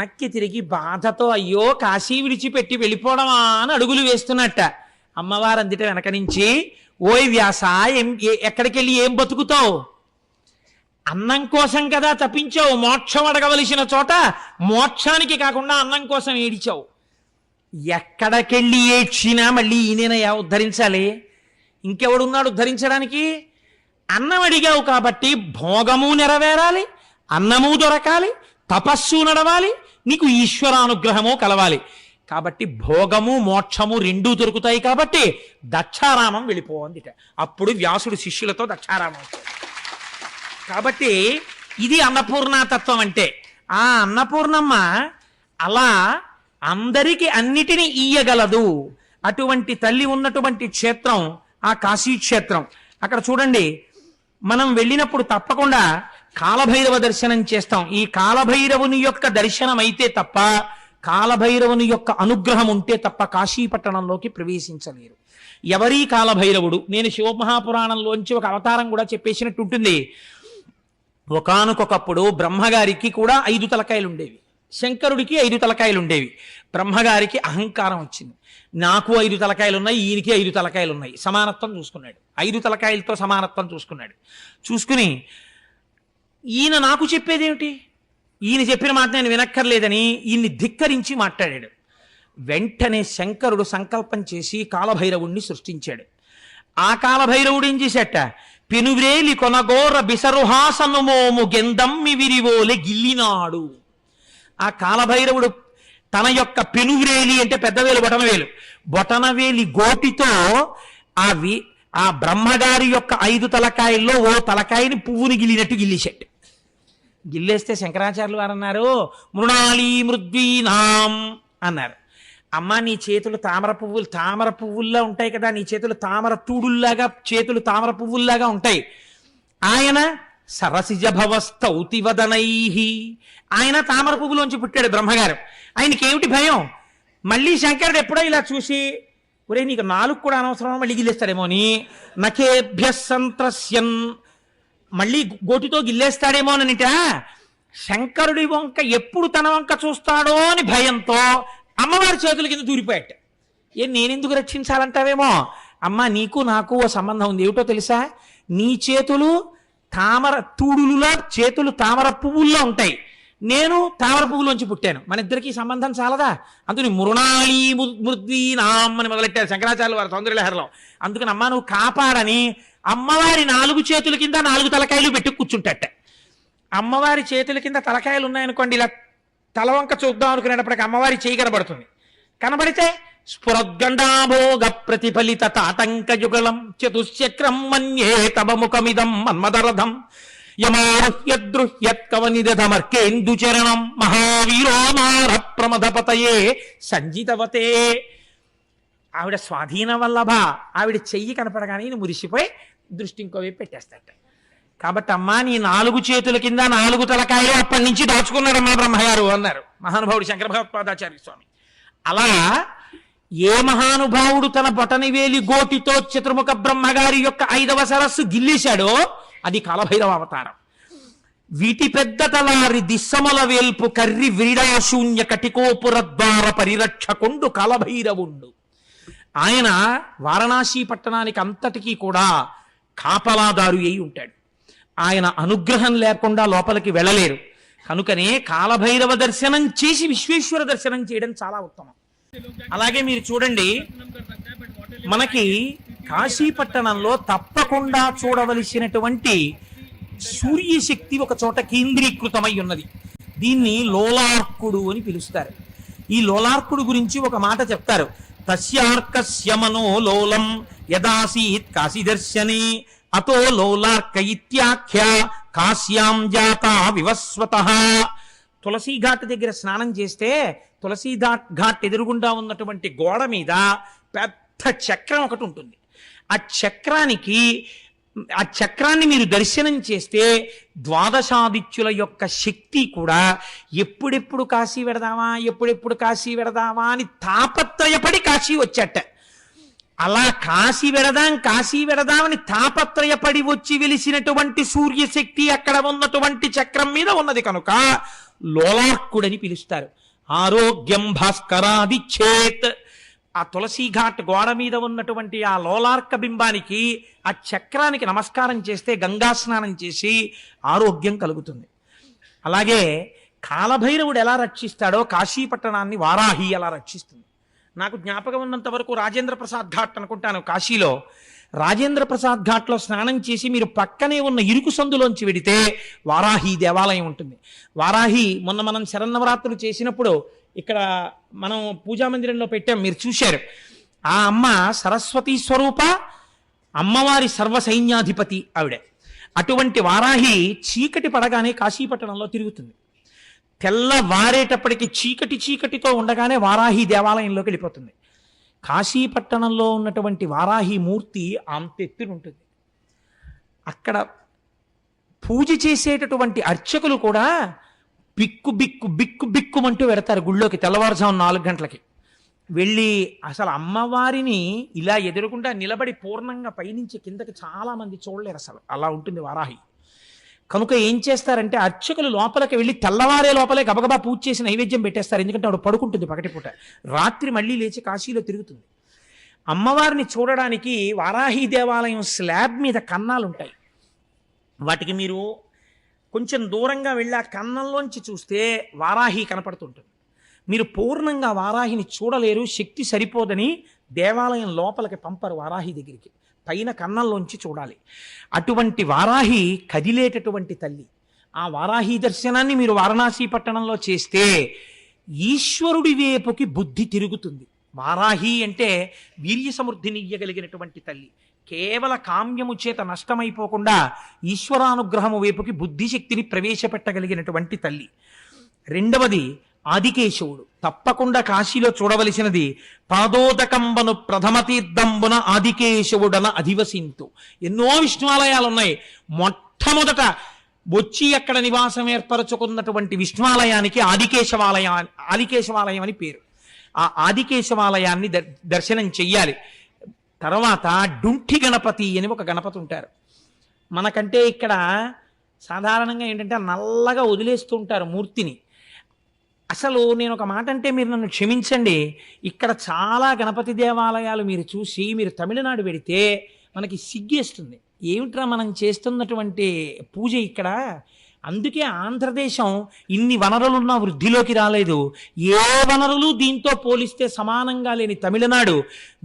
వెనక్కి తిరిగి బాధతో అయ్యో కాశీ విడిచిపెట్టి వెళ్ళిపోవడమా అని అడుగులు వేస్తున్నట్ట. అమ్మవారు అందుట వెనక నుంచి, ఓయ్ వ్యాస, ఎక్కడికి వెళ్ళి ఏం బతుకుతావు? అన్నం కోసం కదా తప్పించావు. మోక్షం అడగవలసిన చోట మోక్షానికి కాకుండా అన్నం కోసం ఏడిచావు. ఎక్కడికెళ్ళి ఏడ్చినా మళ్ళీ ఈయనయా ఉద్ధరించాలి? ఇంకెవడున్నాడు ఉద్ధరించడానికి? అన్నం అడిగావు కాబట్టి భోగము నెరవేరాలి, అన్నము దొరకాలి, తపస్సు నడవాలి, నీకు ఈశ్వరానుగ్రహము కలవాలి. కాబట్టి భోగము మోక్షము రెండూ దొరుకుతాయి. కాబట్టి దక్షారామం వెళ్ళిపో అందిట. అప్పుడు వ్యాసుడు శిష్యులతో దక్షారామం వచ్చాడు. కాబట్టి ఇది అన్నపూర్ణతత్వం అంటే. ఆ అన్నపూర్ణమ్మ అలా అందరికీ అన్నిటినీ ఇయ్యగలదు. అటువంటి తల్లి ఉన్నటువంటి క్షేత్రం ఆ కాశీ క్షేత్రం. అక్కడ చూడండి, మనం వెళ్ళినప్పుడు తప్పకుండా కాలభైరవ దర్శనం చేస్తాం. ఈ కాలభైరవుని యొక్క దర్శనం అయితే తప్ప, కాలభైరవుని యొక్క అనుగ్రహం ఉంటే తప్ప కాశీపట్టణంలోకి ప్రవేశించలేరు. ఎవరీ కాలభైరవుడు? నేను శివమహాపురాణంలోంచి ఒక అవతారం కూడా చెప్పేసినట్టు ఉంటుంది. ఒకానొకప్పుడు బ్రహ్మగారికి కూడా 5 తలకాయలు ఉండేవి, శంకరుడికి 5 తలకాయలు ఉండేవి. బ్రహ్మగారికి అహంకారం వచ్చింది. నాకు 5 తలకాయలు ఉన్నాయి, ఈయనకి 5 తలకాయలు ఉన్నాయి. సమానత్వం చూసుకున్నాడు. 5 తలకాయలతో సమానత్వం చూసుకున్నాడు. చూసుకుని ఈయన నాకు చెప్పేదేమిటి, ఈయన చెప్పిన మాట నేను వినక్కర్లేదని ఈయన్ని ధిక్కరించి మాట్లాడాడు. వెంటనే శంకరుడు సంకల్పం చేసి కాలభైరవుణ్ణి సృష్టించాడు. ఆ కాలభైరవుడు ఏం చేశాట? పెనువ్రేలి కొనగోర బిసరుహాసనుమోము గెందమ్మి విరివోలె గిల్లినాడు. ఆ కాలభైరవుడు తన యొక్క పెనువ్రేలి అంటే పెద్దవేలు, బొటనవేలు, బొటనవేలి గోటితో ఆ బ్రహ్మగారి యొక్క 5 తలకాయల్లో ఓ తలకాయని పువ్వుని గిల్లినట్టు గిల్లేశాడు. గిల్లేస్తే శంకరాచార్యులు వారు అన్నారు, మృణాళీ మృద్వీనాం అన్నారు. అమ్మ, నీ చేతులు తామర పువ్వుల్లా ఉంటాయి కదా, నీ చేతులు తామర తూడుల్లాగా, చేతులు తామర పువ్వుల్లాగా ఉంటాయి. ఆయన సరసిజ భవస్తౌతివదనై, ఆయన తామర పువ్వులోంచి పుట్టాడు బ్రహ్మగారు. ఆయనకి ఏమిటి భయం? మళ్ళీ శంకరుడు ఎప్పుడో ఇలా చూసి, ఒరే నీకు 4 కూడా అనవసరం, మళ్ళీ గిల్లేస్తాడేమో అని, నఖేభ్య సంత్రస్యన్, మళ్ళీ గోటితో గిల్లేస్తాడేమో అనిట శంకరుడి వంక ఎప్పుడు తన వంక చూస్తాడో అని భయంతో అమ్మవారి చేతుల కింద దూరిపోయాట. నేనెందుకు రక్షించాలంటావేమో? అమ్మ, నీకు నాకు ఓ సంబంధం ఉంది. ఏమిటో తెలుసా? నీ చేతులు తామర తూడులులా, చేతులు తామర పువ్వుల్లో ఉంటాయి, నేను తామర పువ్వులోంచి పుట్టాను. మన ఇద్దరికి సంబంధం చాలదా? అందుకని మృణాళీ మృద్వీనాం అని మొదలెట్టారు శంకరాచార్యులు వారు సౌందర్యలహరిలో. అందుకని అమ్మ నువ్వు కాపాడని అమ్మవారి 4 చేతుల కింద 4 తలకాయలు పెట్టి కూర్చుంటట. అమ్మవారి చేతుల కింద తలకాయలు ఉన్నాయనుకోండి, ఇలా తలవంక చూద్దాం అనుకునేటప్పటికి అమ్మవారి చేయి కనబడుతుంది. కనబడితే స్ఫురద్గండాభోగ ప్రతిఫలిత తాటంక యుగళం చతుశ్చక్రం మన్యే తవ ముఖమిదం మన్మదరథం యమారుహ్యద్రుహ్యత్కవనిదమర్కేందుచరణం మహావీరో నార ప్రమదపతయే సంజితవతే. ఆవిడ స్వాధీన వల్లభ. ఆవిడ చెయ్యి కనపడగానే ఈయన మురిసిపోయి దృష్టి ఇంకోవైపు పెట్టేస్తాట. కాబట్టి అమ్మా, నీ 4 చేతుల కింద 4 తలకాయలు అప్పటి నుంచి దాచుకున్నాడమ్మా బ్రహ్మగారు అన్నారు మహానుభావుడు శంకర భగవత్పాదాచార్య స్వామి. అలా ఏ మహానుభావుడు తన బొటనవేలి గోటితో చతుర్ముఖ బ్రహ్మగారి యొక్క 5వ సరస్సు గిల్లేశాడో అది కాలభైరవ అవతారం. వీటి పెద్ద తలారి దిశమల వేల్పు కర్రి విరిడాశూన్య కటికోపుర ద్వార పరిరక్షకుండు కాలభైరవుండు. ఆయన వారణాసి పట్టణానికి అంతటికీ కూడా కాపలాదారు అయి ఉంటాడు. ఆయన అనుగ్రహం లేకుండా లోపలికి వెళ్ళలేరు. కనుకనే కాలభైరవ దర్శనం చేసి విశ్వేశ్వర దర్శనం చేయడం చాలా ఉత్తమం. అలాగే మీరు చూడండి, మనకి కాశీపట్టణంలో తప్పకుండా చూడవలసినటువంటి సూర్యశక్తి ఒక చోట కేంద్రీకృతమై ఉన్నది. దీన్ని లోలార్కుడు అని పిలుస్తారు. ఈ లోలార్కుడు గురించి ఒక మాట చెప్తారు. తస్యార్కస్య మనో లోలం యదాసీత్ కాశీ దర్శనే అతో లోలార్క ఇత్యాఖ్య కాశ్యాం జాతా వివస్వతః. తులసీ ఘాట్ దగ్గర స్నానం చేస్తే తులసీ ఘాట్ ఎదురుగుండా ఉన్నటువంటి గోడ మీద పెద్ద చక్రం ఒకటి ఉంటుంది. ఆ చక్రాన్ని మీరు దర్శనం చేస్తే ద్వాదశాదిత్యుల యొక్క శక్తి కూడా ఎప్పుడెప్పుడు కాశీ వెడదామా అని తాపత్రయపడి కాశీ వచ్చాట. అలా కాశీ వెడదామని తాపత్రయపడి వచ్చి వెలిసినటువంటి సూర్యశక్తి అక్కడ ఉన్నటువంటి చక్రం మీద ఉన్నది కనుక లోలార్కుడని పిలుస్తారు. ఆరోగ్యం భాస్కరాది చేత్. ఆ తులసి ఘాట్ గోడ మీద ఉన్నటువంటి ఆ లోలార్క బింబానికి, ఆ చక్రానికి నమస్కారం చేస్తే, గంగా స్నానం చేసి ఆరోగ్యం కలుగుతుంది. అలాగే కాలభైరవుడు ఎలా రక్షిస్తాడో కాశీపట్టణాన్ని వారాహి ఎలా రక్షిస్తుంది. నాకు జ్ఞాపకం ఉన్నంత వరకు రాజేంద్ర ప్రసాద్ ఘాట్ అనుకుంటాను, కాశీలో రాజేంద్ర ప్రసాద్ ఘాట్లో స్నానం చేసి మీరు పక్కనే ఉన్న ఇరుకు సందులోంచి వెడితే వారాహి దేవాలయం ఉంటుంది. వారాహి మొన్న మనం శరన్నవరాత్రులు చేసినప్పుడు ఇక్కడ మనం పూజామందిరంలో పెట్టాం, మీరు చూశారు. ఆ అమ్మ సరస్వతీ స్వరూప, అమ్మవారి సర్వసైన్యాధిపతి ఆవిడ. అటువంటి వారాహి చీకటి పడగానే కాశీపట్టణంలో తిరుగుతుంది. తెల్లవారేటప్పటికి చీకటితో ఉండగానే వారాహి దేవాలయంలోకి వెళ్ళిపోతుంది. కాశీపట్టణంలో ఉన్నటువంటి వారాహి మూర్తి అంతెత్తునుంటుంది. అక్కడ పూజ చేసేటటువంటి అర్చకులు కూడా బిక్కుమంటూ పెడతారు గుళ్ళోకి తెల్లవారుజాము 4 గంటలకి వెళ్ళి. అసలు అమ్మవారిని ఇలా ఎదురుకుండా నిలబడి పూర్ణంగా పైనుంచి కిందకి చాలా మంది చూడలేరు, అసలు అలా ఉంటుంది వారాహి. కనుక ఏం చేస్తారంటే అర్చకులు లోపలికి వెళ్ళి తెల్లవారే లోపలే గబగబా పూజ చేసి నైవేద్యం పెట్టేస్తారు. ఎందుకంటే ఆవిడ పడుకుంటుంది పగటిపూట, రాత్రి మళ్ళీ లేచి కాశీలో తిరుగుతుంది. అమ్మవారిని చూడడానికి వారాహి దేవాలయం స్లాబ్ మీద కన్నాలు ఉంటాయి. వాటికి మీరు కొంచెం దూరంగా వెళ్ళి ఆ కన్నంలోంచి చూస్తే వారాహి కనపడుతుంటుంది. మీరు పూర్ణంగా వారాహిని చూడలేరు, శక్తి సరిపోదని దేవాలయం లోపలికి పంపరు వారాహి దగ్గరికి, పైన కన్నంలోంచి చూడాలి. అటువంటి వారాహి కదిలేటటువంటి తల్లి. ఆ వారాహి దర్శనాన్ని మీరు వారణాసి పట్టణంలో చేస్తే ఈశ్వరుడి వైపుకి బుద్ధి తిరుగుతుంది. వారాహి అంటే వీర్య సమృద్ధినియ్యగలిగినటువంటి తల్లి. కేవల కామ్యము చేత నష్టమైపోకుండా ఈశ్వరానుగ్రహము వైపుకి బుద్ధిశక్తిని ప్రవేశపెట్టగలిగినటువంటి తల్లి. రెండవది ఆదికేశవుడు. తప్పకుండా కాశీలో చూడవలసినది పాదోదకంబను ప్రథమ తీర్థంబున ఆదికేశవుడన అధివసింతు. ఎన్నో విష్ణువాలయాలు ఉన్నాయి. మొట్టమొదట వచ్చి అక్కడ నివాసం ఏర్పరచుకున్నటువంటి విష్ణువాలయానికి ఆదికేశవాలయం అని పేరు. ఆ ఆదికేశవాలయాన్ని దర్శనం చెయ్యాలి. తర్వాత డుంఠి గణపతి అని ఒక గణపతి ఉంటారు. మనకంటే ఇక్కడ సాధారణంగా ఏంటంటే నల్లగా వదిలేస్తూ ఉంటారు మూర్తిని. అసలు నేను ఒక మాట అంటే మీరు నన్ను క్షమించండి, ఇక్కడ చాలా గణపతి దేవాలయాలు మీరు చూసి మీరు తమిళనాడు వెడితే మనకి సిగ్గేస్తుంది. ఏమిట్రా మనం చేస్తున్నటువంటి పూజ ఇక్కడ. అందుకే ఆంధ్రదేశం ఇన్ని వనరులున్న వృద్ధిలోకి రాలేదు. ఏ వనరులు దీంతో పోలిస్తే సమానంగా లేని తమిళనాడు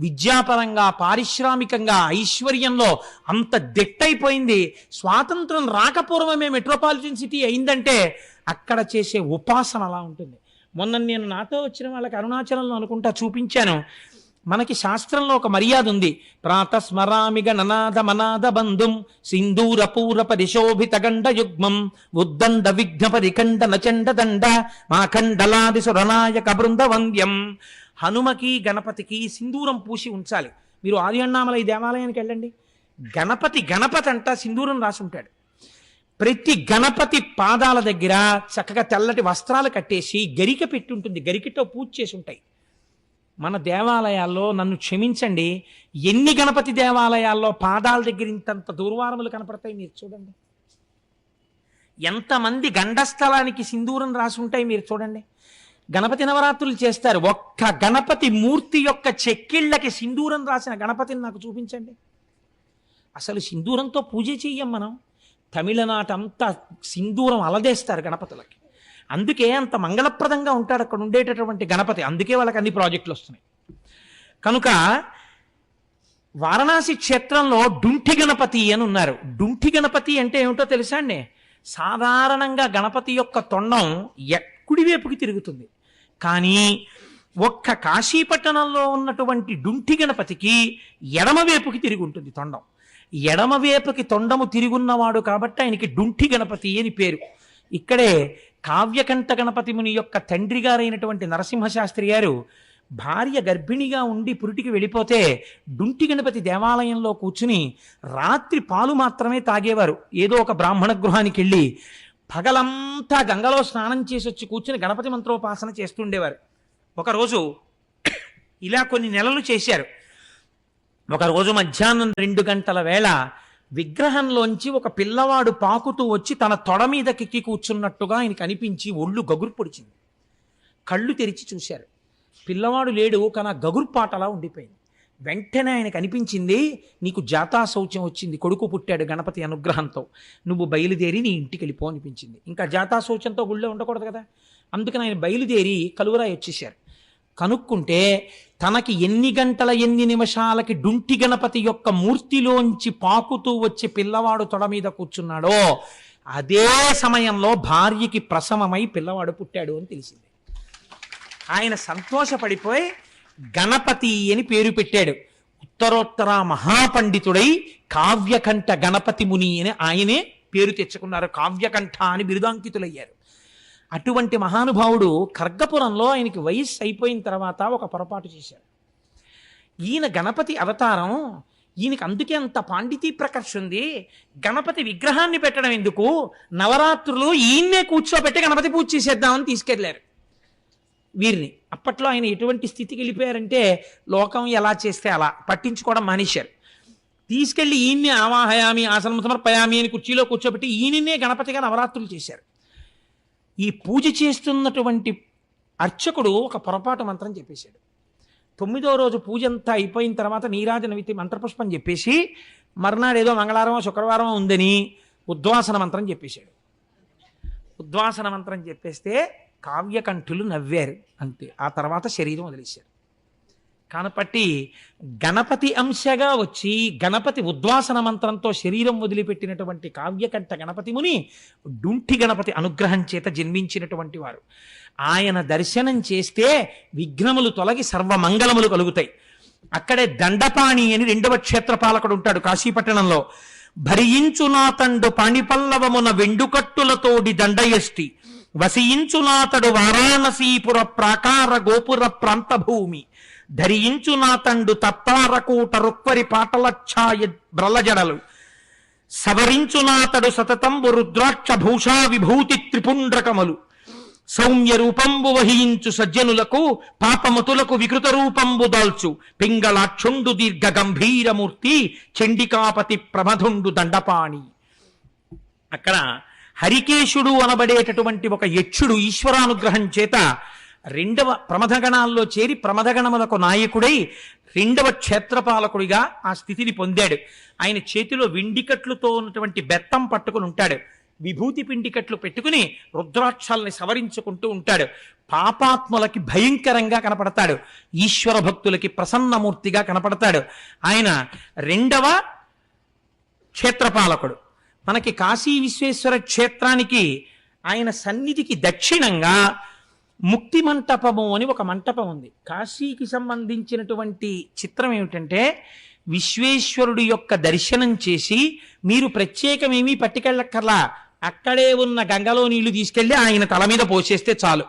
విద్యాపరంగా, పారిశ్రామికంగా, ఐశ్వర్యంలో అంత దిట్టయిపోయింది. స్వాతంత్రం రాకపూర్వమే మెట్రోపాలిటన్ సిటీ అయిందంటే అక్కడ చేసే ఉపాసన అలా ఉంటుంది. మొన్న నేను నాతో వచ్చిన వాళ్ళకి అరుణాచలంలో అనుకుంటా చూపించాను. మనకి శాస్త్రంలో ఒక మర్యాద ఉంది. ప్రాతస్మరామిగ ననాద మనాద బంధుం సింధూర పూర పరిశోభిత గండ యుగ్మం ఉద్దండ విఘ్న పరిఖండ నచండ దండ మాఖండలాది సురనాయక బృంద వంద్యం. హనుమకి గణపతికి సింధూరం పూసి ఉంచాలి. మీరు ఆది అన్నామలై దేవాలయానికి వెళ్ళండి, గణపతి అంట సింధూరం రాసి ఉంటాడు. ప్రతి గణపతి పాదాల దగ్గర చక్కగా తెల్లటి వస్త్రాలు కట్టేసి గరిక పెట్టి ఉంటుంది, గరికతో పూజ చేసి ఉంటాయి. మన దేవాలయాల్లో నన్ను క్షమించండి, ఎన్ని గణపతి దేవాలయాల్లో పాదాల దగ్గర ఇంతంత దుర్వారములు కనపడతాయి మీరు చూడండి. ఎంతమంది గండస్థలానికి సింధూరం రాసి ఉంటాయి మీరు చూడండి. గణపతి నవరాత్రులు చేస్తారు, ఒక్క గణపతి మూర్తి యొక్క చెక్కిళ్ళకి సింధూరం రాసిన గణపతిని నాకు చూపించండి. అసలు సింధూరంతో పూజ చెయ్యం మనం. తమిళనాటంతా సింధూరం అలదేస్తారు గణపతులకి. అందుకే అంత మంగళప్రదంగా ఉంటాడు అక్కడ ఉండేటటువంటి గణపతి. అందుకే వాళ్ళకి అన్ని ప్రాజెక్టులు వస్తున్నాయి. కనుక వారణాసి క్షేత్రంలో డుంఠి గణపతి అని ఉన్నారు. డుంఠి గణపతి అంటే ఏమిటో తెలుసా అండి? సాధారణంగా గణపతి యొక్క తొండం కుడివైపుకి తిరుగుతుంది. కానీ ఒక్క కాశీపట్టణంలో ఉన్నటువంటి డుంఠి గణపతికి ఎడమవైపుకి తిరిగి ఉంటుంది తొండం. ఎడమవైపుకి తొండము తిరుగున్నవాడు కాబట్టి ఆయనకి డుంఠి గణపతి అని పేరు. ఇక్కడే కావ్యకంఠ గణపతి ముని యొక్క తండ్రి గారైనటువంటి నరసింహశాస్త్రి గారు భార్య గర్భిణిగా ఉండి పురిటికి వెళ్ళిపోతే డుంఠి గణపతి దేవాలయంలో కూర్చుని రాత్రి పాలు మాత్రమే తాగేవారు. ఏదో ఒక బ్రాహ్మణ గృహానికి వెళ్ళి పగలంతా గంగలో స్నానం చేసి వచ్చి కూర్చుని గణపతి మంత్రోపాసన చేస్తుండేవారు. ఒకరోజు ఇలా కొన్ని నెలలు చేశారు. ఒకరోజు మధ్యాహ్నం 2 గంటల వేళ విగ్రహంలోంచి ఒక పిల్లవాడు పాకుతూ వచ్చి తన తొడ మీదకెక్కి కూర్చున్నట్టుగా ఆయనకి అనిపించి ఒళ్ళు గగురు పొడిచింది. కళ్ళు తెరిచి చూశారు. పిల్లవాడు లేడు, కానీ ఆ గగుర్పాటలా ఉండిపోయింది. వెంటనే ఆయనకు అనిపించింది, నీకు జాతా శౌచం వచ్చింది, కొడుకు పుట్టాడు గణపతి అనుగ్రహంతో, నువ్వు బయలుదేరి నీ ఇంటికి వెళ్ళిపో అనిపించింది. ఇంకా జాతా శౌచంతో గుళ్ళో ఉండకూడదు కదా, అందుకని ఆయన బయలుదేరి కలువరాయి వచ్చేశారు. కనుక్కుంటే తనకి ఎన్ని గంటల ఎన్ని నిమిషాలకి డుంటి గణపతి యొక్క మూర్తిలోంచి పాకుతూ వచ్చి పిల్లవాడు తొడ మీద కూర్చున్నాడో అదే సమయంలో భార్యకి ప్రసవమై పిల్లవాడు పుట్టాడు అని తెలిసింది. ఆయన సంతోషపడిపోయి గణపతి అని పేరు పెట్టాడు. ఉత్తరోత్తర మహాపండితుడై కావ్యకంఠ గణపతి ముని అని ఆయనే పేరు తెచ్చుకున్నారు. కావ్యకంఠ అని బిరుదాంకితులయ్యారు. అటువంటి మహానుభావుడు ఖర్గపురంలో ఆయనకి వయస్సు అయిపోయిన తర్వాత ఒక పొరపాటు చేశారు. ఈయన గణపతి అవతారం, ఈయనకి అందుకే అంత పాండితీ ప్రకర్ష ఉంది. గణపతి విగ్రహాన్ని పెట్టడం ఎందుకు, నవరాత్రులు ఈయన్నే కూర్చోబెట్టి గణపతి పూజ చేసేద్దామని తీసుకెళ్లారు వీరిని. అప్పట్లో ఆయన ఎటువంటి స్థితికి వెళ్ళిపోయారంటే లోకం ఎలా చేస్తే అలా పట్టించుకోవడం మానేశారు. తీసుకెళ్లి ఈయన్నే ఆవాహయామి ఆసనం సమర్పయామి అని కుర్చీలో కూర్చోబెట్టి ఈయననే గణపతిగా నవరాత్రులు చేశారు. ఈ పూజ చేస్తున్నటువంటి అర్చకుడు ఒక పొరపాటు మంత్రం చెప్పేశాడు. 9వ రోజు పూజ అంతా అయిపోయిన తర్వాత నీరాజనవితి మంత్రపుష్పం చెప్పేసి మర్నాడు ఏదో మంగళవారం శుక్రవారం ఉందని ఉద్వాసన మంత్రం చెప్పేశాడు. ఉద్వాసన మంత్రం చెప్పేస్తే కావ్యకంఠులు నవ్వారు అంతే. ఆ తర్వాత శరీరం వదిలేశారు. కాబట్టి గణపతి అంశగా వచ్చి గణపతి ఉద్వాసన మంత్రంతో శరీరం వదిలిపెట్టినటువంటి కావ్యకంఠ గణపతి ముని డుంఠి గణపతి అనుగ్రహం చేత జన్మించినటువంటి వారు. ఆయన దర్శనం చేస్తే విఘ్నములు తొలగి సర్వమంగళములు కలుగుతాయి. అక్కడే దండపాణి అని 2వ క్షేత్రపాలకుడు ఉంటాడు కాశీపట్టణంలో. భరించునాతండు పాణిపల్లవమున వెండుకట్టులతోడి దండయష్టి వసించునాతడు వారాణసీపుర ప్రాకార గోపుర ప్రాంత భూమి ధరించునాతండు తత్తారకూట రుక్వరి పాటల ఛాయ బ్రలజడలు సవరించునాతడు సతతంబు రుద్రాక్ష భూషా విభూతి త్రిపుండ్రకములు సౌమ్య రూపంబు వహించు సజ్జనులకు పాపమతులకు వికృత రూపంబు దాల్చు పింగళాక్షుండు దీర్ఘ గంభీరమూర్తి చండికాపతి ప్రమధుండు దండపాణి. అక్కడ హరికేశుడు అనబడేటటువంటి ఒక యక్షుడు ఈశ్వరానుగ్రహం చేత 2వ ప్రమథగణాల్లో చేరి ప్రమథగణములకు నాయకుడై 2వ క్షేత్రపాలకుడిగా ఆ స్థితిని పొందాడు. ఆయన చేతిలో వెండికట్లుతో ఉన్నటువంటి బెత్తం పట్టుకుని ఉంటాడు. విభూతి పిండికట్లు పెట్టుకుని రుద్రాక్షల్ని సవరించుకుంటూ ఉంటాడు. పాపాత్ములకి భయంకరంగా కనపడతాడు, ఈశ్వర భక్తులకి ప్రసన్నమూర్తిగా కనపడతాడు. ఆయన 2వ క్షేత్రపాలకుడు. మనకి కాశీ విశ్వేశ్వర క్షేత్రానికి ఆయన సన్నిధికి దక్షిణంగా ముక్తి మంటపము అని ఒక మంటపం ఉంది. కాశీకి సంబంధించినటువంటి చిత్రం ఏమిటంటే విశ్వేశ్వరుడి యొక్క దర్శనం చేసి మీరు ప్రత్యేకమేమీ పట్టుకెళ్ళక్కర్లా, అక్కడే ఉన్న గంగలో నీళ్లు తీసుకెళ్లి ఆయన తల మీద పోసేస్తే చాలు.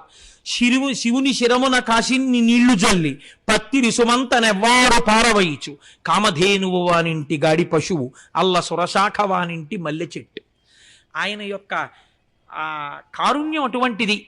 శివుని శిరమున కాశీని నీళ్లు జల్లి పత్తిరి సుమంతనెవ్వారు పారవయిచు కామధేనువు వానింటి గాడి పశువు అల్ల సురశాఖ వానింటి మల్లె చెట్టు. ఆయన యొక్క కారుణ్యం అటువంటిది.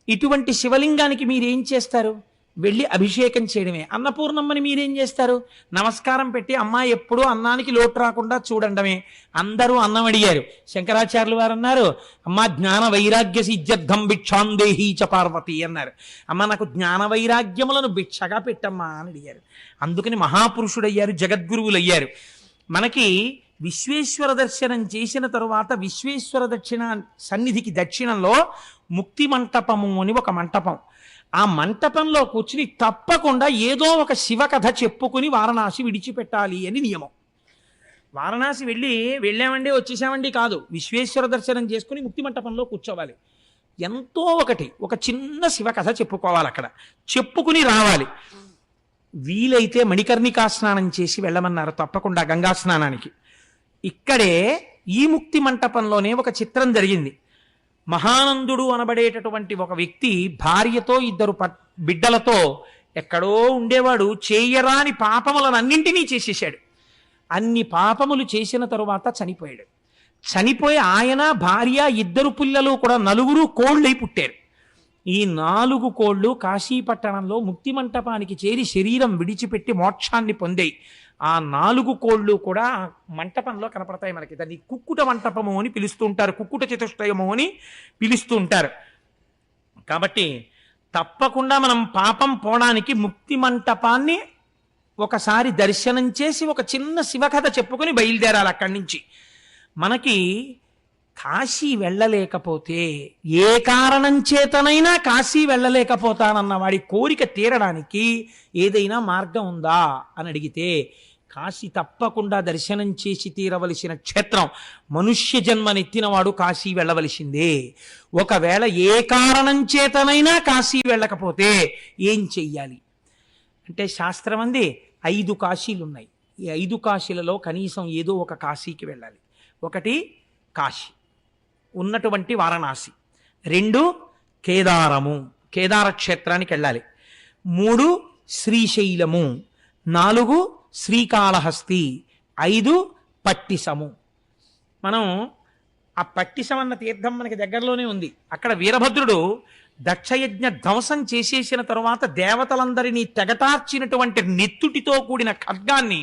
ఇటువంటి శివలింగానికి మీరేం చేస్తారు? వెళ్ళి అభిషేకం చేయడమే. అన్నపూర్ణమ్మని మీరేం చేస్తారు? నమస్కారం పెట్టి అమ్మా ఎప్పుడూ అన్నానికి లోటు రాకుండా చూడండమే. అందరూ అన్నం అడిగారు. శంకరాచార్యులు వారు అన్నారు, అమ్మా జ్ఞాన వైరాగ్య సిద్ధ్యర్థం భిక్షాందేహీ చ పార్వతి అన్నారు. అమ్మ నాకు జ్ఞాన వైరాగ్యములను భిక్షగా పెట్టమ్మా అని అడిగారు. అందుకని మహాపురుషుడయ్యారు, జగద్గురువులు అయ్యారు. మనకి విశ్వేశ్వర దర్శనం చేసిన తరువాత విశ్వేశ్వర దక్షిణ సన్నిధికి దక్షిణంలో ముక్తి మంటపము అని ఒక మంటపం. ఆ మంటపంలో కూర్చుని తప్పకుండా ఏదో ఒక శివకథ చెప్పుకుని వారణాసి విడిచిపెట్టాలి అని నియమం. వారణాసి వెళ్ళామండి వచ్చేసామండి కాదు, విశ్వేశ్వర దర్శనం చేసుకుని ముక్తి మంటపంలో కూర్చోవాలి. ఎంతో ఒక చిన్న శివకథ చెప్పుకోవాలి, అక్కడ చెప్పుకుని రావాలి. వీలైతే మణికర్ణికా స్నానం చేసి వెళ్ళమన్నారు తప్పకుండా గంగా స్నానానికి. ఇక్కడే ఈ ముక్తి మంటపంలోనే ఒక చిత్రం జరిగింది. మహానందుడు అనబడేటటువంటి ఒక వ్యక్తి భార్యతో 2 బిడ్డలతో ఎక్కడో ఉండేవాడు. చేయరాని పాపములనన్నింటినీ చేసేశాడు. అన్ని పాపములు చేసిన తరువాత చనిపోయాడు. చనిపోయి ఆయన భార్య 2 పిల్లలు కూడా 4 కోళ్ళై పుట్టారు. ఈ 4 కోళ్ళు కాశీపట్టణంలో ముక్తి మంటపానికి చేరి శరీరం విడిచిపెట్టి మోక్షాన్ని పొందాయి. ఆ 4 కోళ్ళు కూడా మంటపంలో కనపడతాయి మనకి. దాన్ని కుక్కుట మంటపము అని పిలుస్తూ ఉంటారు, కుక్కుట చతుష్టయము అని పిలుస్తూ ఉంటారు. కాబట్టి తప్పకుండా మనం పాపం పోవడానికి ముక్తి మంటపాన్ని ఒకసారి దర్శనం చేసి ఒక చిన్న శివకథ చెప్పుకొని బయలుదేరాలి అక్కడి నుంచి. మనకి కాశీ వెళ్ళలేకపోతే, ఏ కారణం చేతనైనా కాశీ వెళ్ళలేకపోతానన్న వాడి కోరిక తీరడానికి ఏదైనా మార్గం ఉందా అని అడిగితే, కాశీ తప్పకుండా దర్శనం చేసి తీరవలసిన క్షేత్రం. మనుష్య జన్మనెత్తినవాడు కాశీ వెళ్ళవలసిందే. ఒకవేళ ఏ కారణం చేతనైనా కాశీ వెళ్ళకపోతే ఏం చెయ్యాలి అంటే, శాస్త్రం అంది 5 కాశీలు ఉన్నాయి. ఈ 5 కాశీలలో కనీసం ఏదో ఒక కాశీకి వెళ్ళాలి. ఒకటి కాశీ ఉన్నటువంటి వారణాసి, 2 కేదారము, కేదార క్షేత్రానికి వెళ్ళాలి, 3 శ్రీశైలము, 4 శ్రీకాళహస్తి, 5 పట్టిసము. మనం ఆ పట్టిసం అన్న తీర్థం మనకి దగ్గరలోనే ఉంది. అక్కడ వీరభద్రుడు దక్షయజ్ఞ ధ్వంసం చేసేసిన తరువాత దేవతలందరినీ తెగటార్చినటువంటి నెత్తుటితో కూడిన ఖడ్గాన్ని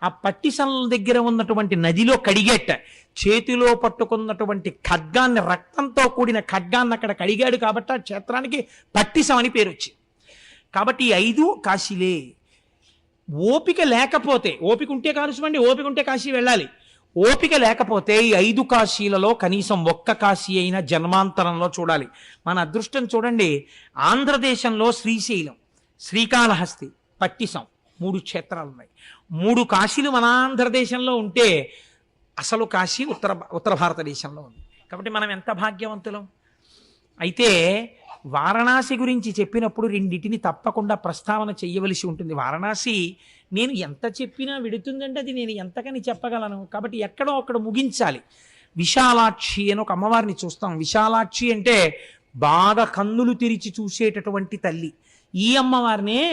ఆ పట్టిసం దగ్గర ఉన్నటువంటి నదిలో కడిగేట. చేతిలో పట్టుకున్నటువంటి ఖడ్గాన్ని, రక్తంతో కూడిన ఖడ్గాన్ని అక్కడ కడిగాడు కాబట్టి ఆ క్షేత్రానికి పట్టిసం అని పేరు వచ్చింది. కాబట్టి ఈ 5 కాశీలే. ఓపిక లేకపోతే, ఓపిక ఉంటే కాలుసమండి, ఓపిక ఉంటే కాశీ వెళ్ళాలి. ఓపిక లేకపోతే ఈ 5 కాశీలలో కనీసం ఒక్క కాశీ అయినా జన్మాంతరంలో చూడాలి. మన అదృష్టం చూడండి, ఆంధ్రదేశంలో శ్రీశైలం, శ్రీకాళహస్తి, పట్టిసం 3 క్షేత్రాలు ఉన్నాయి. 3 కాశీలు మన ఆంధ్రదేశంలో ఉంటే అసలు కాశీ ఉత్తర భారతదేశంలో ఉంది. కాబట్టి మనం ఎంత భాగ్యవంతులం. అయితే వారణాసి గురించి చెప్పినప్పుడు రెండింటిని తప్పకుండా ప్రస్తావన చెయ్యవలసి ఉంటుంది. వారణాసి నేను ఎంత చెప్పినా విడుతుందంటే అది నేను ఎంతకని చెప్పగలను. కాబట్టి ఎక్కడో అక్కడ ముగించాలి. విశాలాక్షి అని ఒక అమ్మవారిని చూస్తాం. విశాలాక్షి అంటే బాగా కన్నులు తెరిచి చూసేటటువంటి తల్లి. ఈ అమ్మవారినే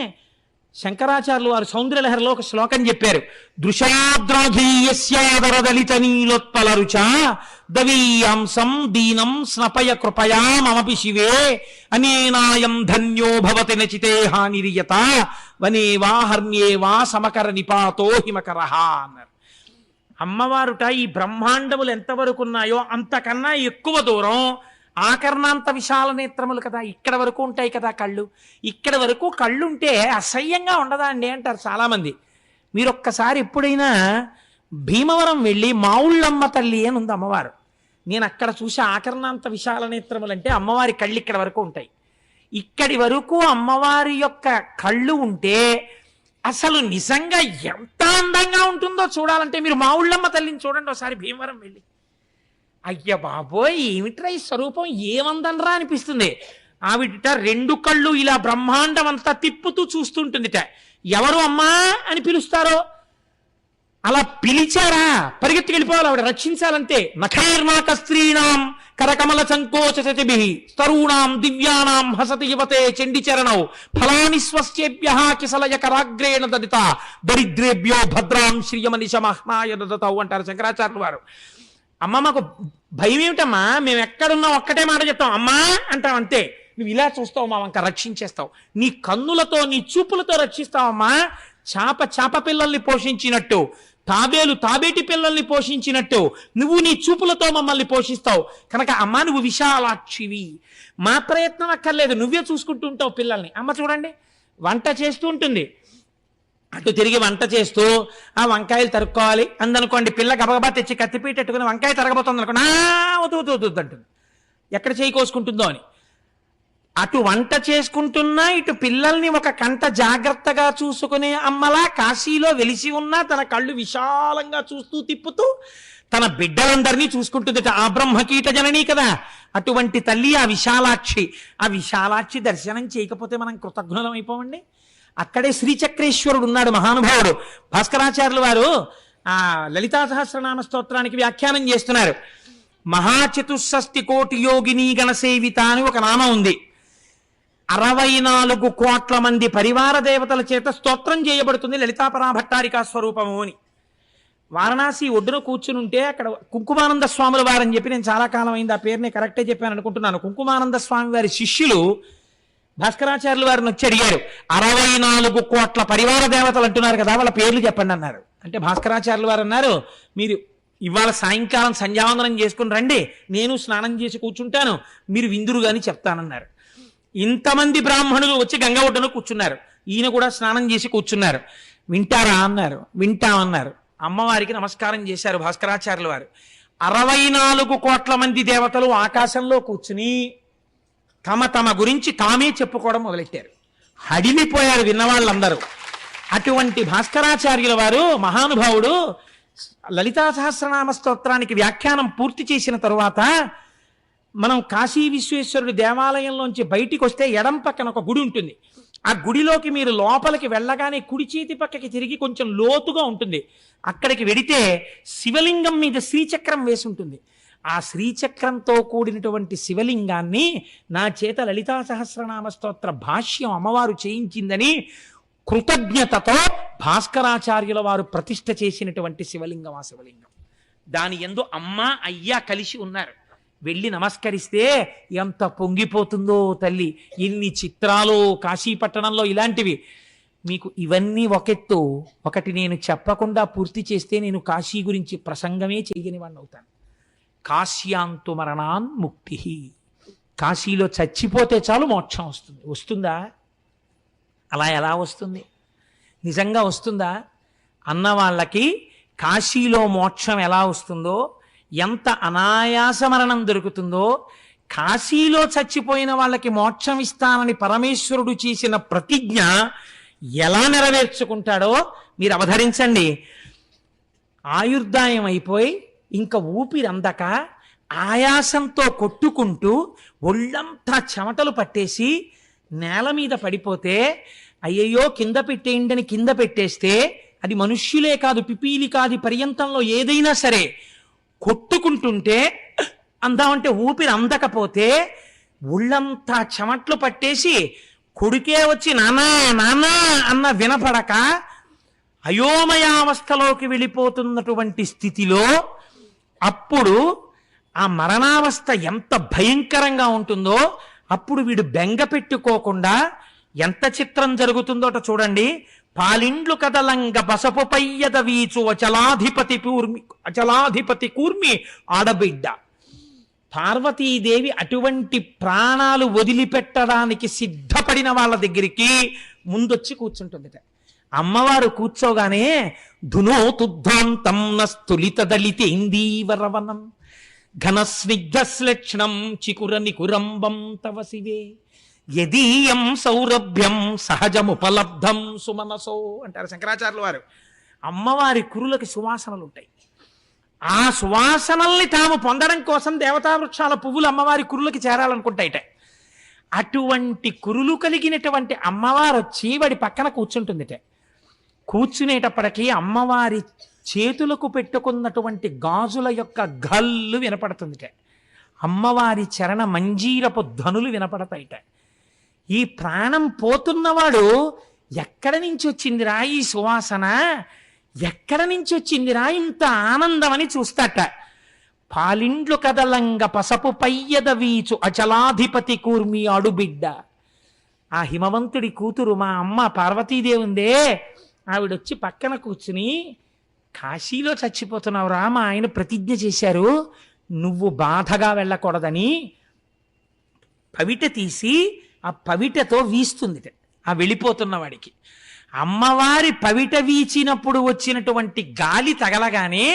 శంకరాచార్యులు వారు సౌందర్యలహరిలో ఒక శ్లోకం చెప్పారు. దృశాద్రాఘీయస్యాదరదలిత నీలోత్పల రుచ దవీయాంసం దీనం స్నపయ కృపయా మమపి శివే అనేనాయం ధన్యో భవతి నచితే హానిరియత వనేవా హర్ణ్యేవా సమకర నిపాతో హిమకరహ అన్నారు. అమ్మవారుట ఈ బ్రహ్మాండములు ఎంతవరకు ఉన్నాయో అంతకన్నా ఎక్కువ దూరం ఆకర్ణాంత విశాల నేత్రములు కదా, ఇక్కడ వరకు ఉంటాయి కదా కళ్ళు. ఇక్కడ వరకు కళ్ళుంటే అసహ్యంగా ఉండదా అండి అంటారు చాలామంది. మీరు ఒక్కసారి ఎప్పుడైనా భీమవరం వెళ్ళి మావుళ్ళమ్మ తల్లి అని ఉంది అమ్మవారు, నేను అక్కడ చూసి ఆకర్ణాంత విశాల నేత్రములు అంటే అమ్మవారి కళ్ళు ఇక్కడ వరకు ఉంటాయి. ఇక్కడి వరకు అమ్మవారి యొక్క కళ్ళు ఉంటే అసలు నిజంగా ఎంత అందంగా ఉంటుందో చూడాలంటే మీరు మావుళ్ళమ్మ తల్లిని చూడండి ఒకసారి భీమవరం వెళ్ళి. అయ్య బాబోయ్ ఏమిట్రా ఈ స్వరూపం, ఏమందనరా అనిపిస్తుంది. ఆవిడ 2 కళ్ళు ఇలా బ్రహ్మాండం అంతా తిప్పుతూ చూస్తుంటుందిట. ఎవరు అమ్మా అని పిలుస్తారో అలా పిలిచారా పరిగెత్తి వెళ్ళిపోవాలి, ఆవిడ రక్షించాలంతే. నఖైర్నాక స్త్రీణాం కరకమల సంకోచశతిభిః స్తరూణాం దివ్యానాం హసతి యువతే చండిచరణౌ ఫలాని స్వస్యేభ్యః కిసలయకరాగ్రేణ దదిత దరిద్రేభ్యో భద్రాం శ్రియమనిశమహ్నాయ దదతౌ అంటారు శంకరాచార్యులు వారు. అమ్మ మాకు భయం ఏమిటమ్మా, మేము ఎక్కడున్నా ఒక్కటే మాట చెప్తాం అమ్మా అంటాం అంతే. నువ్వు ఇలా చూస్తావు మా వంక రక్షించేస్తావు, నీ కన్నులతో నీ చూపులతో రక్షిస్తావమ్మా. చాప పిల్లల్ని పోషించినట్టు, తాబేలు తాబేటి పిల్లల్ని పోషించినట్టు నువ్వు నీ చూపులతో మమ్మల్ని పోషిస్తావు కనుక అమ్మా నువ్వు విశాలాక్షివి. మా ప్రయత్నం అక్కర్లేదు, నువ్వే చూసుకుంటూ ఉంటావు పిల్లల్ని. అమ్మ చూడండి వంట చేస్తూ ఉంటుంది, అటు తిరిగి వంట చేస్తూ ఆ వంకాయలు తరుక్కోవాలి అందనుకోండి, పిల్ల గబగబా తెచ్చి కత్తిపీటెట్టుకుని వంకాయ తరగబోతుంది అనుకోండి, వద్దు అంటుంది, ఎక్కడ చేయి కోసుకుంటుందో అని. అటు వంట చేసుకుంటున్నా ఇటు పిల్లల్ని ఒక కంట జాగ్రత్తగా చూసుకునే అమ్మలా కాశీలో వెలిసి ఉన్నా తన కళ్ళు విశాలంగా చూస్తూ తిప్పుతూ తన బిడ్డలందరినీ చూసుకుంటుంది. ఆ బ్రహ్మకీట జననీ కదా అటువంటి తల్లి ఆ విశాలాక్షి. ఆ విశాలాక్షి దర్శనం చేయకపోతే మనం కృతజ్ఞులం అయిపోమండి. అక్కడే శ్రీచక్రేశ్వరుడు ఉన్నాడు మహానుభావుడు. భాస్కరాచార్యులు వారు ఆ లలితా సహస్రనామ స్తోత్రానికి వ్యాఖ్యానం చేస్తున్నారు. మహాచతుషష్టి కోటి యోగిని గణసేవిత అని ఒక నామం ఉంది. 64 కోట్ల మంది పరివార దేవతల చేత స్తోత్రం చేయబడుతుంది లలితాపరా భట్టారికా స్వరూపము అని. వారణాసి ఒడ్డున కూర్చుని ఉంటే అక్కడ కుంకుమానంద స్వాముల వారని చెప్పి, నేను చాలా కాలం అయింది ఆ పేరుని కరెక్టే చెప్పాను అనుకుంటున్నాను, కుంకుమానంద స్వామి వారి శిష్యులు భాస్కరాచార్యులు వారిని వచ్చి అడిగారు, 64 కోట్ల పరివార దేవతలు అంటున్నారు కదా వాళ్ళ పేర్లు చెప్పండి అన్నారు. అంటే భాస్కరాచార్యులు వారు అన్నారు, మీరు ఇవాళ సాయంకాలం సంధ్యావందనం చేసుకుని రండి, నేను స్నానం చేసి కూర్చుంటాను, మీరు విందురు గాని చెప్తానన్నారు. ఇంతమంది బ్రాహ్మణులు వచ్చి గంగ ఒడ్డున కూర్చున్నారు. ఈయన కూడా స్నానం చేసి కూర్చున్నారు. వింటారా అన్నారు. వింటామన్నారు. అమ్మవారికి నమస్కారం చేశారు భాస్కరాచార్యుల వారు. 64 కోట్ల మంది దేవతలు ఆకాశంలో కూర్చుని తమ తమ గురించి తామే చెప్పుకోవడం మొదలెట్టారు. హడిలిపోయారు విన్నవాళ్ళందరూ. అటువంటి భాస్కరాచార్యుల వారు మహానుభావుడు లలితా సహస్రనామ స్తోత్రానికి వ్యాఖ్యానం పూర్తి చేసిన తరువాత మనం కాశీ విశ్వేశ్వరుడి దేవాలయంలోంచి బయటికి వస్తే ఎడం పక్కన ఒక గుడి ఉంటుంది. ఆ గుడిలోకి మీరు లోపలికి వెళ్ళగానే కుడి చేతి పక్కకి తిరిగి కొంచెం లోతుగా ఉంటుంది. అక్కడికి వెడితే శివలింగం మీద శ్రీచక్రం వేసి ఉంటుంది. ఆ శ్రీచక్రంతో కూడినటువంటి శివలింగాన్ని నా చేత లలితా సహస్రనామ స్తోత్ర భాష్యం అమ్మవారు చేయించిందని కృతజ్ఞతతో భాస్కరాచార్యుల వారు ప్రతిష్ఠ చేసినటువంటి శివలింగం ఆ శివలింగం. దాని యందు అమ్మ అయ్య కలిసి ఉన్నారు. వెళ్ళి నమస్కరిస్తే ఎంత పొంగిపోతుందో తల్లి. ఎన్ని చిత్రాలు కాశీపట్టణంలో ఇలాంటివి. మీకు ఇవన్నీ ఒకెత్తు. ఒకటి నేను చెప్పకుండా పూర్తి చేస్తే నేను కాశీ గురించి ప్రసంగమే చేయని వాడిని అవుతాను. కాశ్యాంతు మరణాన్ ముక్తి. కాశీలో చచ్చిపోతే చాలు మోక్షం వస్తుంది. వస్తుందా? అలా ఎలా వస్తుంది? నిజంగా వస్తుందా? అన్న వాళ్ళకి కాశీలో మోక్షం ఎలా వస్తుందో, ఎంత అనాయాస మరణం దొరుకుతుందో, కాశీలో చచ్చిపోయిన వాళ్ళకి మోక్షం ఇస్తానని పరమేశ్వరుడు చేసిన ప్రతిజ్ఞ ఎలా నెరవేర్చుకుంటాడో మీరు అవధరించండి. ఆయుర్దాయం అయిపోయి ఇంకా ఊపిరి అందక ఆయాసంతో కొట్టుకుంటూ ఒళ్ళంతా చెమటలు పట్టేసి నేల మీద పడిపోతే అయ్యయ్యో కింద పెట్టేయండి అని కింద పెట్టేస్తే అది మనుష్యులే కాదు, పిపీలి కాదు, పర్యంతంలో ఏదైనా సరే కొట్టుకుంటుంటే అందామంటే ఊపిరి అందకపోతే ఒళ్ళంతా చెమట్లు పట్టేసి కొడుకే వచ్చి నానా నానా అన్న వినపడక అయోమయావస్థలోకి వెళ్ళిపోతున్నటువంటి స్థితిలో అప్పుడు ఆ మరణావస్థ ఎంత భయంకరంగా ఉంటుందో అప్పుడు వీడు బెంగ పెట్టుకోకుండా ఎంత చిత్రం జరుగుతుందోట చూడండి. పాలిండ్లు కదలంగ బసపు పయ్యద వీచు అచలాధిపతి కూర్మి ఆడబిడ్డ. పార్వతీదేవి అటువంటి ప్రాణాలు వదిలిపెట్టడానికి సిద్ధపడిన వాళ్ళ దగ్గరికి ముందొచ్చి కూర్చుంటుంది. అమ్మవారు కూర్చోగానే ధునోతుద్ధాంతం నస్తులిత దళితేందీవరవనం ఘనస్నిగ్ధశ్లక్షణం చికుర నికురంబం తవ శివే యదీయం సౌరభ్యం సహజముపలబ్ధం సుమనసో అంటారు శంకరాచార్యుల వారు. అమ్మవారి కురులకి సువాసనలు ఉంటాయి. ఆ సువాసనల్ని తాము పొందడం కోసం దేవతా వృక్షాల పువ్వులు అమ్మవారి కురులకి చేరాలనుకుంటాయిట. అటువంటి కురులు కలిగినటువంటి అమ్మవారు వచ్చి వాడి పక్కన కూర్చుంటుందిట. కూర్చునేటప్పటికీ అమ్మవారి చేతులకు పెట్టుకున్నటువంటి గాజుల యొక్క గల్లు వినపడుతుందిట. అమ్మవారి చరణ మంజీరపు ధ్వనులు వినపడతాయిట. ఈ ప్రాణం పోతున్నవాడు ఎక్కడ నుంచి వచ్చిందిరా ఈ సువాసన, ఎక్కడ నుంచి వచ్చిందిరా ఇంత ఆనందం అని చూస్తాట. పాలిండ్లు కదలంగ పసపు పయ్యద వీచు అచలాధిపతి కూర్మి ఆడుబిడ్డ. ఆ హిమవంతుడి కూతురు మా అమ్మ పార్వతీదేవి ఉందే, ఆవిడొచ్చి పక్కన కూర్చుని కాశీలో చచ్చిపోతున్నావురా, మా ఆయన ప్రతిజ్ఞ చేశారు నువ్వు బాధగా వెళ్ళకూడదని పవిట తీసి ఆ పవిటతో వీస్తుంది ఆ వెళ్ళిపోతున్న వాడికి. అమ్మవారి పవిట వీచినప్పుడు వచ్చినటువంటి గాలి తగలగానే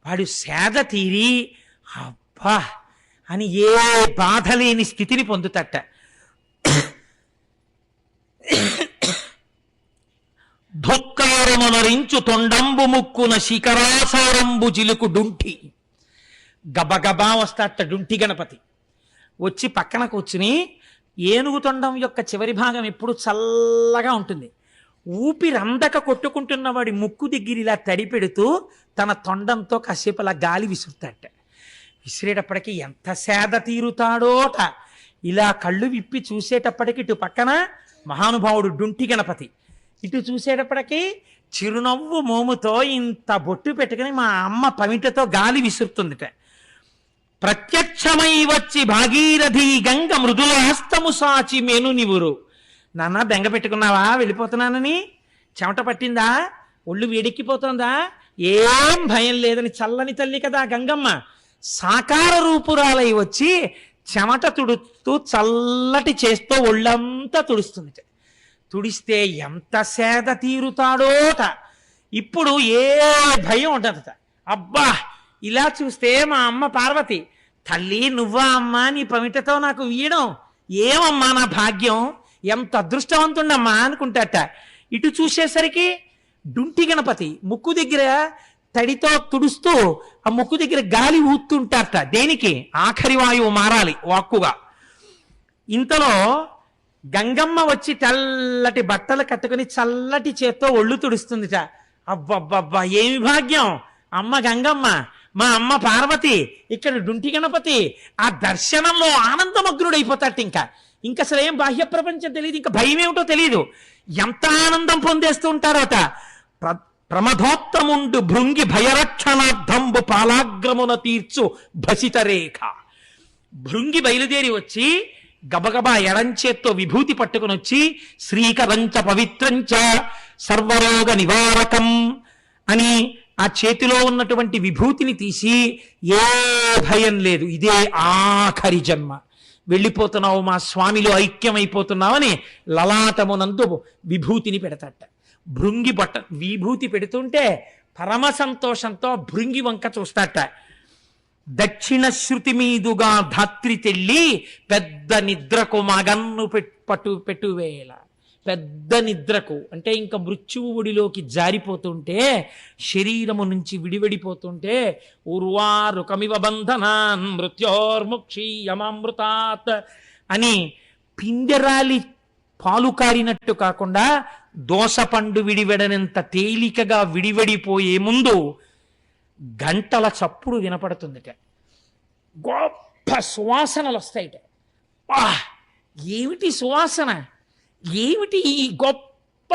వాడు సేద తీరి అబ్బా అని ఏ బాధ లేని స్థితిని పొందుతట. ధొక్కారమునరించు తొండంబు ముక్కున శిఖరాసారంబు జిలుకు డుంఠి. గబగబా వస్తాట డుంఠి గణపతి. వచ్చి పక్కన కూర్చుని ఏనుగు తొండం యొక్క చివరి భాగం ఎప్పుడు చల్లగా ఉంటుంది. ఊపిరందక కొట్టుకుంటున్న వాడి ముక్కు దగ్గర ఇలా తడిపెడుతూ తన తొండంతో కాసేపు అలా గాలి విసురుతాట. విసిరేటప్పటికి ఎంత సేద తీరుతాడోట. ఇలా కళ్ళు విప్పి చూసేటప్పటికి ఇటు పక్కన మహానుభావుడు డుంఠి గణపతి, ఇటు చూసేటప్పటికి చిరునవ్వు మోముతో ఇంత బొట్టు పెట్టుకుని మా అమ్మ పమిటతో గాలి విసురుతుందిట. ప్రత్యక్షమై వచ్చి భాగీరథి గంగ మృదుల హస్తము సాచి మేను నివురు. నాన్న బెంగ పెట్టుకున్నావా వెళ్ళిపోతున్నానని? చెమట పట్టిందా? ఒళ్ళు వేడెక్కిపోతుందా? ఏం భయం లేదని చల్లని తల్లి కదా గంగమ్మ. సాకార రూపురాలై వచ్చి చెమట తుడుస్తూ చల్లటి చేస్తూ ఒళ్ళంతా తుడుస్తుంది. తుడిస్తే ఎంత సేద తీరుతాడోట. ఇప్పుడు ఏ భయం ఉండదట. అబ్బా, ఇలా చూస్తే మా అమ్మ పార్వతి, తల్లి నువ్వా అమ్మా నీ పమిటతో నాకు వీయడం, ఏమమ్మా నా భాగ్యం, ఎంత అదృష్టవంతుండమ్మా అనుకుంటాట. ఇటు చూసేసరికి డుంటి గణపతి ముక్కు దగ్గర తడితో తుడుస్తూ ఆ ముక్కు దగ్గర గాలి ఊతుంటారట. దేనికి? ఆఖరి వాయువు మారాలి వాక్కుగా. ఇంతలో గంగమ్మ వచ్చి తెల్లటి బట్టలు కట్టుకుని చల్లటి చేత్తో ఒళ్ళు తుడుస్తుందిట. అబ్బబ్బబ్బా, ఏమి భాగ్యం! అమ్మ గంగమ్మ, మా అమ్మ పార్వతి, ఇక్కడ డుంటి గణపతి. ఆ దర్శనంలో ఆనందమగ్నుడైపోతాట. ఇంకా అసలు ఏం బాహ్య ప్రపంచం తెలియదు, ఇంకా భయం ఏమిటో తెలియదు. ఎంత ఆనందం పొందేస్తూ ఉంటారోట. ప్రమథోత్తముండు భృంగి భయరక్షణార్థంబు పాలాగ్రమున తీర్చు భసిత రేఖ. భృంగి బయలుదేరి వచ్చి గబగబా ఎడంచేత్తో విభూతి పట్టుకుని వచ్చి శ్రీకరంచ పవిత్రంచ సర్వరోగ నివారకం అని ఆ చేతిలో ఉన్నటువంటి విభూతిని తీసి, ఏ భయం లేదు, ఇదే ఆఖరి జన్మ, వెళ్ళిపోతున్నావు మా స్వామిలో ఐక్యమైపోతున్నావని లలాటమునందు విభూతిని పెడతాట. భృంగి విభూతి పెడుతుంటే పరమ సంతోషంతో భృంగి వంక చూస్తాట. దక్షిణ శృతి మీదుగా ధాత్రి తెల్లి పెద్ద నిద్రకు మగన్ను పెట్టువేళ. పెద్ద నిద్రకు అంటే ఇంకా మృత్యువు ఒడిలోకి జారిపోతుంటే, శరీరము నుంచి విడివడిపోతుంటే, ఉర్వారుకమివ బంధనాన్ మృత్యోర్ముక్షీయమామృతాత్ అని పిందెరాలి పాలు కారినట్టు కాకుండా దోసపండు విడివడనంత తేలికగా విడివడిపోయే ముందు గంటల చప్పుడు వినపడుతుందిట. గొప్ప సువాసనలు వస్తాయిట. ఏమిటి సువాసన, ఏమిటి ఈ గొప్ప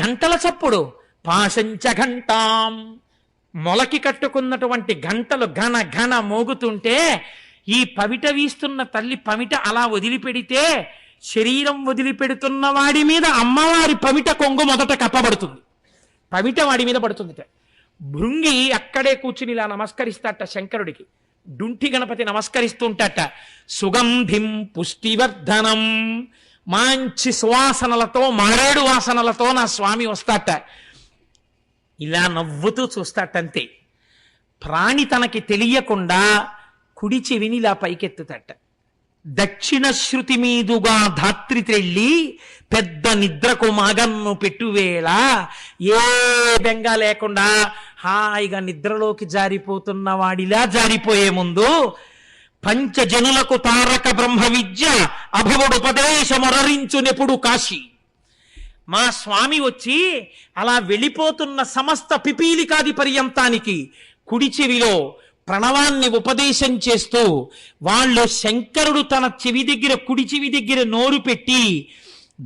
గంటల చప్పుడు? పాశంచ ఘంటాం, మొలకి కట్టుకున్నటువంటి గంటలు ఘన ఘన మోగుతుంటే, ఈ పవిట వీస్తున్న తల్లి పమిట అలా వదిలిపెడితే శరీరం వదిలిపెడుతున్న వాడి మీద అమ్మవారి పమిట కొంగు మొదట కప్పబడుతుంది, పమిట వాడి మీద పడుతుందిట. భృంగి అక్కడే కూర్చుని ఇలా నమస్కరిస్తాట శంకరుడికి. డుంటి గణపతి నమస్కరిస్తుంటాట. సుగంధిం పుష్టివర్ధనం, మంచి సువాసనలతో మారేడు వాసనలతో నా స్వామి వస్తాట. ఇలా నవ్వుతూ చూస్తాటంతే. ప్రాణి తనకి తెలియకుండా కుడి చెవిని ఇలా పైకెత్తుతాట. దక్షిణ శృతి మీదుగా ధాత్రి తెళ్ళి పెద్ద నిద్రకు మగన్ను పెట్టువేళ, ఏ బెంగ లేకుండా హాయిగా నిద్రలోకి జారిపోతున్న వాడిలా జారిపోయే ముందు పంచజనులకు తారక బ్రహ్మ విద్య అభవుడుపదేశమొరరించునెప్పుడు కాశీ. మా స్వామి వచ్చి అలా వెళ్ళిపోతున్న సమస్త పిపీలికాది పర్యంతానికి కుడి చెవిలో ప్రణవాన్ని ఉపదేశం చేస్తూ, వాళ్ళు శంకరుడు తన చెవి దగ్గర కుడి చెవి దగ్గర నోరు పెట్టి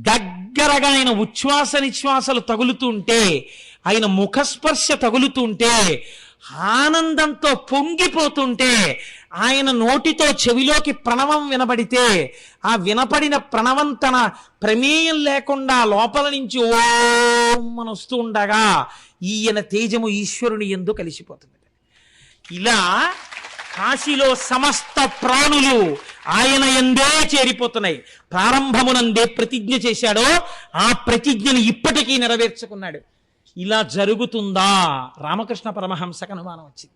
దగ్గరగా ఆయన ఉచ్ఛ్వాస నిశ్వాసలు తగులుతుంటే, ఆయన ముఖస్పర్శ తగులుతుంటే, ఆనందంతో పొంగిపోతుంటే, ఆయన నోటితో చెవిలోకి ప్రణవం వినబడితే, ఆ వినపడిన ప్రణవం తన ప్రమేయం లేకుండా లోపల నుంచి ఓం అని వస్తూ ఉండగా ఈయన తేజము ఈశ్వరుని యందు కలిసిపోతుంది. ఇలా కాశీలో సమస్త ప్రాణులు ఆయన యందే చేరిపోతున్నాయి. ప్రారంభమునందే ప్రతిజ్ఞ చేశాడో ఆ ప్రతిజ్ఞను ఇప్పటికీ నెరవేర్చుకున్నాడు. ఇలా జరుగుతుందా? రామకృష్ణ పరమహంసకు అనుమానం వచ్చింది.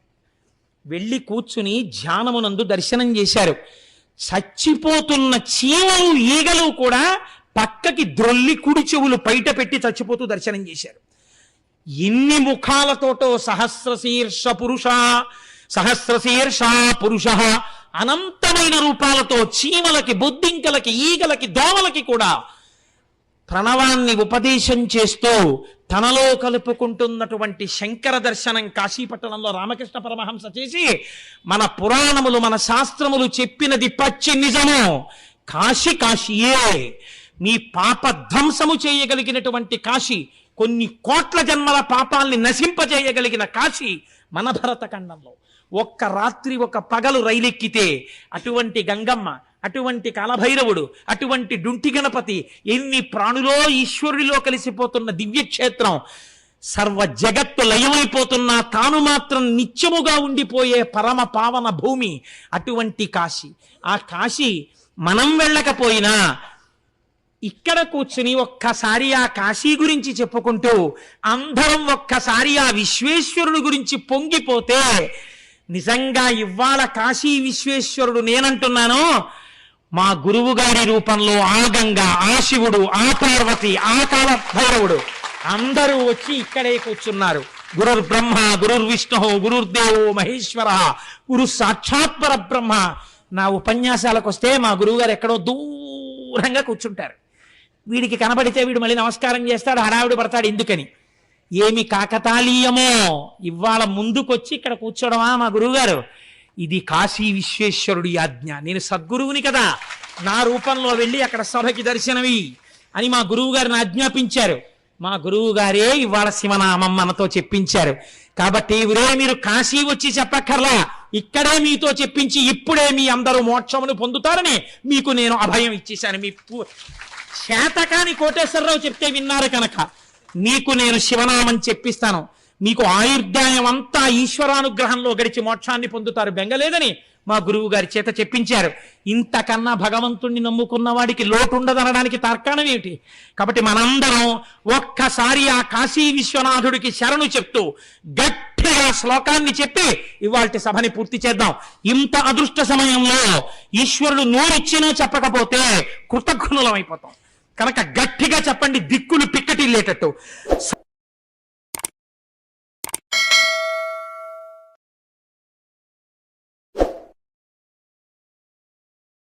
వెళ్ళి కూర్చుని ధ్యానమునందు దర్శనం చేశారు. చచ్చిపోతున్న చీమలు ఈగలు కూడా పక్కకి ద్రొల్లి కుడి చెవులు బయట పెట్టి చచ్చిపోతూ దర్శనం చేశారు. ఎన్ని ముఖాలతోటో సహస్రశీర్ష పురుష అనంతమైన రూపాలతో చీమలకి, బొద్దింకలకి, ఈగలకి, దోమలకి కూడా ప్రణవాన్ని ఉపదేశం చేస్తూ తనలో కలుపుకుంటున్నటువంటి శంకర దర్శనం కాశీపట్టణంలో రామకృష్ణ పరమహంస చేసి, మన పురాణములు మన శాస్త్రములు చెప్పినది పచ్చి నిజము. కాశీ కాశీయే. మీ పాప ధ్వంసము చేయగలిగినటువంటి కాశీ, కొన్ని కోట్ల జన్మల పాపాల్ని నశింపజేయగలిగిన కాశీ మన భరతఖండంలో. ఒక్క రాత్రి ఒక పగలు రైలెక్కితే అటువంటి గంగమ్మ, అటువంటి కాలభైరవుడు, అటువంటి డుంటి గణపతి, ఎన్ని ప్రాణులో ఈశ్వరుడిలో కలిసిపోతున్న దివ్యక్షేత్రం సర్వ జగత్తు లయమైపోతున్నా తాను మాత్రం నిత్యముగా ఉండిపోయే పరమ పావన భూమి అటువంటి కాశీ. ఆ కాశీ మనం వెళ్ళకపోయినా ఇక్కడ కూర్చుని ఒక్కసారి ఆ కాశీ గురించి చెప్పుకుంటూ అందరం ఒక్కసారి ఆ విశ్వేశ్వరుడు గురించి పొంగిపోతే, నిజంగా ఇవాళ కాశీ విశ్వేశ్వరుడు నేనంటున్నాను, మా గురువు గారి రూపంలో ఆ గంగా, ఆ శివుడు, ఆ పార్వతి, ఆ కాల భైరవుడు అందరూ వచ్చి ఇక్కడే కూర్చున్నారు. గురుర్ బ్రహ్మ, గురుర్ విష్ణు, గురుర్దేవో మహేశ్వర, గురు సాక్షాత్ పరబ్రహ్మ. నా ఉపన్యాసాలకు వస్తే మా గురువు గారు ఎక్కడో దూరంగా కూర్చుంటారు. వీడికి కనబడితే వీడు మళ్ళీ నమస్కారం చేస్తాడు, హడావిడి పడతాడు. ఎందుకని? ఏమి కాకతాళీయమో ఇవాళ ముందుకొచ్చి ఇక్కడ కూర్చోవడమా మా గురువుగారు? ఇది కాశీ విశ్వేశ్వరుడి ఆజ్ఞ. నేను సద్గురువుని కదా, నా రూపంలో వెళ్ళి అక్కడ సభకి దర్శనవి అని మా గురువు గారిని ఆజ్ఞాపించారు. మా గురువు గారే ఇవాళ శివనామం మనతో చెప్పించారు. కాబట్టి ఇవరే మీరు కాశీ వచ్చి చెప్పక్కర్లా, ఇక్కడే మీతో చెప్పించి ఇప్పుడే మీ అందరూ మోక్షమును పొందుతారని మీకు నేను అభయం ఇచ్చేశాను. మీ శాతకాని కోటేశ్వరరావు చెప్తే విన్నారు కనుక మీకు నేను శివనామం చెప్పిస్తాను. మీకు ఆయుర్దాయం అంతా ఈశ్వరానుగ్రహంలో గడిచి మోక్షాన్ని పొందుతారు, బెంగలేదని మా గురువు గారి చేత చెప్పించారు. ఇంతకన్నా భగవంతుణ్ణి నమ్ముకున్న వాడికి లోటు ఉండదనడానికి తార్కాణం ఏమిటి? కాబట్టి మనందరం ఒక్కసారి ఆ కాశీ విశ్వనాథుడికి శరణు చెప్తూ గట్టిగా శ్లోకాన్ని చెప్పి ఇవాల్టి సభని పూర్తి చేద్దాం. ఇంత అదృష్ట సమయంలో ఈశ్వరుడు నోరిచ్చినా చెప్పకపోతే కృతజ్ఞులం అయిపోతాం కనుక గట్టిగా చెప్పండి, దిక్కులు పిక్కటిల్లేటట్టు.